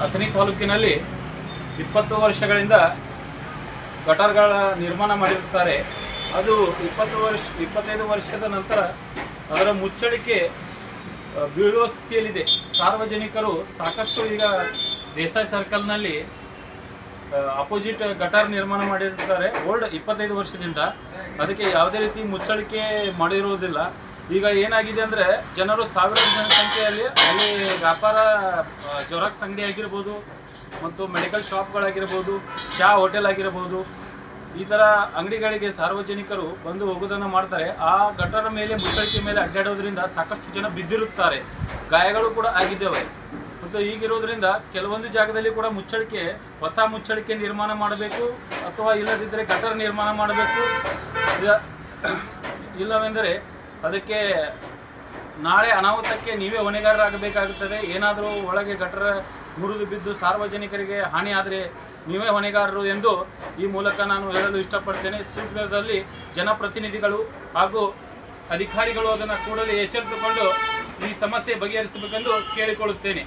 ಅಥಣಿ ತಾಲೂಕಿನಲ್ಲಿ 20 ವರ್ಷಗಳಿಂದ ಗಟಾರ್ಗಳ ನಿರ್ಮಾಣ ಮಾಡಿರುತ್ತಾರೆ. ಅದು 25 ವರ್ಷದ ನಂತರ ಅದರ ಮುಚ್ಚಳಿಕೆ ಬೀಳುವ ಸ್ಥಿತಿಯಲ್ಲಿದೆ. ಸಾರ್ವಜನಿಕರು ಸಾಕಷ್ಟು ಈಗ ದೇಸಾಯಿ ಸರ್ಕಲ್ನಲ್ಲಿ ಅಪೋಸಿಟ್ ಗಟಾರ್ ನಿರ್ಮಾಣ ಮಾಡಿರುತ್ತಾರೆ ಓಲ್ಡ್ 25 ವರ್ಷದಿಂದ. ಅದಕ್ಕೆ ಯಾವುದೇ ರೀತಿ ಮುಚ್ಚಳಿಕೆ ಮಾಡಿರುವುದಿಲ್ಲ. ಈಗ ಏನಾಗಿದೆ ಅಂದರೆ ಜನರು ಸಾವಿರಾರು ಜನಸಂಖ್ಯೆಯಲ್ಲಿ ಅಲ್ಲಿ ವ್ಯಾಪಾರ ಜೆರಾಕ್ಸ್ ಅಂಗಡಿ ಆಗಿರ್ಬೋದು ಮತ್ತು ಮೆಡಿಕಲ್ ಶಾಪ್ಗಳಾಗಿರ್ಬೋದು, ಚಹಾ ಹೋಟೆಲ್ ಆಗಿರ್ಬೋದು, ಈ ಥರ ಅಂಗಡಿಗಳಿಗೆ ಸಾರ್ವಜನಿಕರು ಬಂದು ಹೋಗೋದನ್ನು ಮಾಡ್ತಾರೆ. ಆ ಗಟಾರ ಮೇಲೆ ಮುಚ್ಚಳಿಕೆ ಮೇಲೆ ಅಡ್ಡಾಡೋದ್ರಿಂದ ಸಾಕಷ್ಟು ಜನ ಬಿದ್ದಿರುತ್ತಾರೆ, ಗಾಯಗಳು ಕೂಡ ಆಗಿದ್ದಾವೆ. ಮತ್ತು ಈಗಿರೋದ್ರಿಂದ ಕೆಲವೊಂದು ಜಾಗದಲ್ಲಿ ಕೂಡ ಹೊಸ ಮುಚ್ಚಳಿಕೆ ನಿರ್ಮಾಣ ಮಾಡಬೇಕು, ಅಥವಾ ಇಲ್ಲದಿದ್ದರೆ ಗಟಾರ ನಿರ್ಮಾಣ ಮಾಡಬೇಕು. ಇಲ್ಲವೆಂದರೆ ಅದಕ್ಕೆ ನಾಳೆ ಅನಾಹುತಕ್ಕೆ ನೀವೇ ಹೊಣೆಗಾರರಾಗಬೇಕಾಗುತ್ತದೆ. ಏನಾದರೂ ಒಳಗೆ ಗಟಾರ ಮುರಿದು ಬಿದ್ದು ಸಾರ್ವಜನಿಕರಿಗೆ ಹಾನಿ ಆದರೆ ನೀವೇ ಹೊಣೆಗಾರರು ಎಂದು ಈ ಮೂಲಕ ನಾನು ಹೇಳಲು ಇಷ್ಟಪಡ್ತೇನೆ. ಶೀಘ್ರದಲ್ಲಿ ಜನಪ್ರತಿನಿಧಿಗಳು ಹಾಗೂ ಅಧಿಕಾರಿಗಳು ಅದನ್ನು ಕೂಡಲೇ ಎಚ್ಚೆತ್ತುಕೊಂಡು ಈ ಸಮಸ್ಯೆ ಬಗೆಹರಿಸಬೇಕೆಂದು ಕೇಳಿಕೊಳ್ಳುತ್ತೇನೆ.